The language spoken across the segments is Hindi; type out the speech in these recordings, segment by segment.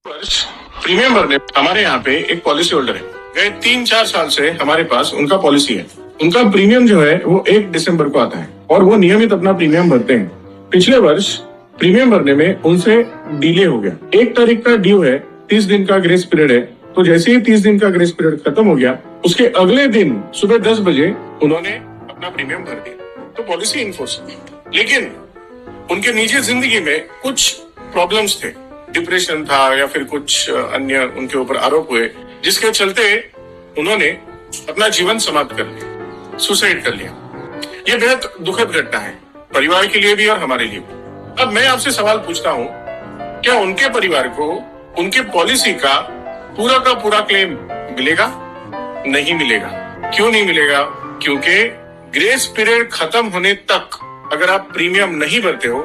वर्ष प्रीमियम भरने हमारे यहाँ पे एक पॉलिसी होल्डर है। गए 3-4 साल से हमारे पास उनका पॉलिसी है। उनका प्रीमियम जो है वो 1 दिसंबर को आता है और वो नियमित अपना प्रीमियम भरते हैं। पिछले वर्ष प्रीमियम भरने में उनसे डिले हो गया। 1 तारीख का ड्यू है, 30 दिन का ग्रेस पीरियड है। तो जैसे ही 30 दिन का ग्रेस पीरियड खत्म हो गया, उसके अगले दिन सुबह 10 बजे उन्होंने अपना प्रीमियम भर दिया। तो पॉलिसी इन्फोर्स, लेकिन उनके निजी जिंदगी में कुछ प्रॉब्लम्स थे, डिप्रेशन था या फिर कुछ अन्य उनके ऊपर आरोप हुए, जिसके चलते उन्होंने अपना जीवन समाप्त कर लिया, सुसाइड कर लिया। ये बेहद दुखद घटना है, परिवार के लिए भी और हमारे लिए भी। अब मैं आपसे सवाल पूछता हूँ, क्या उनके परिवार को उनके पॉलिसी का पूरा क्लेम मिलेगा? नहीं मिलेगा। क्यों नहीं मिलेगा? क्योंकि ग्रेस पीरियड खत्म होने तक अगर आप प्रीमियम नहीं भरते हो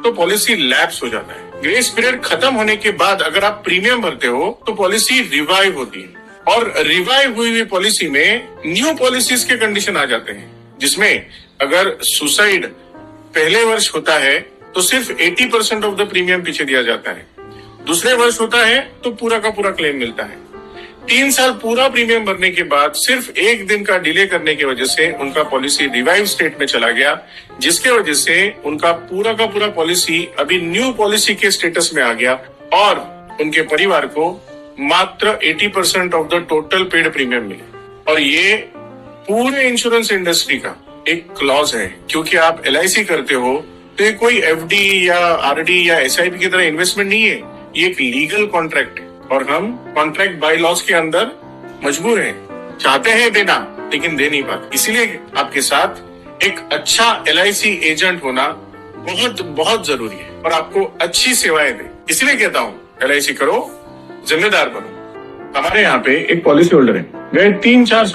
तो पॉलिसी लैप्स हो जाता है। ग्रेस पीरियड खत्म होने के बाद अगर आप प्रीमियम भरते हो तो पॉलिसी रिवाइव होती है और रिवाइव हुई पॉलिसी में न्यू पॉलिसीज के कंडीशन आ जाते हैं, जिसमें अगर सुसाइड पहले वर्ष होता है तो सिर्फ 80% ऑफ द प्रीमियम पीछे दिया जाता है। दूसरे वर्ष होता है तो पूरा का पूरा क्लेम मिलता है। 3 साल पूरा प्रीमियम भरने के बाद सिर्फ 1 दिन का डिले करने की वजह से उनका पॉलिसी रिवाइव स्टेट में चला गया, जिसके वजह से उनका पूरा का पूरा पॉलिसी अभी न्यू पॉलिसी के स्टेटस में आ गया और उनके परिवार को मात्र 80% of the total paid premium मिले। और ये पूरे इंश्योरेंस इंडस्ट्री का एक क्लॉज है, क्योंकि आप LIC करते हो तो ये कोई FD या RD या SIP की तरह इन्वेस्टमेंट नहीं है, ये एक लीगल कॉन्ट्रैक्ट है और हम कॉन्ट्रैक्ट बाय लॉज के अंदर मजबूर हैं, चाहते हैं देना लेकिन दे नहीं पाते। इसीलिए आपके साथ एक अच्छा LIC एजेंट होना बहुत बहुत जरूरी है और आपको अच्छी सेवाएं दे। इसलिए कहता हूँ LIC करो, जिम्मेदार बनो। हमारे यहाँ पे एक पॉलिसी होल्डर है, गए 3-4 साल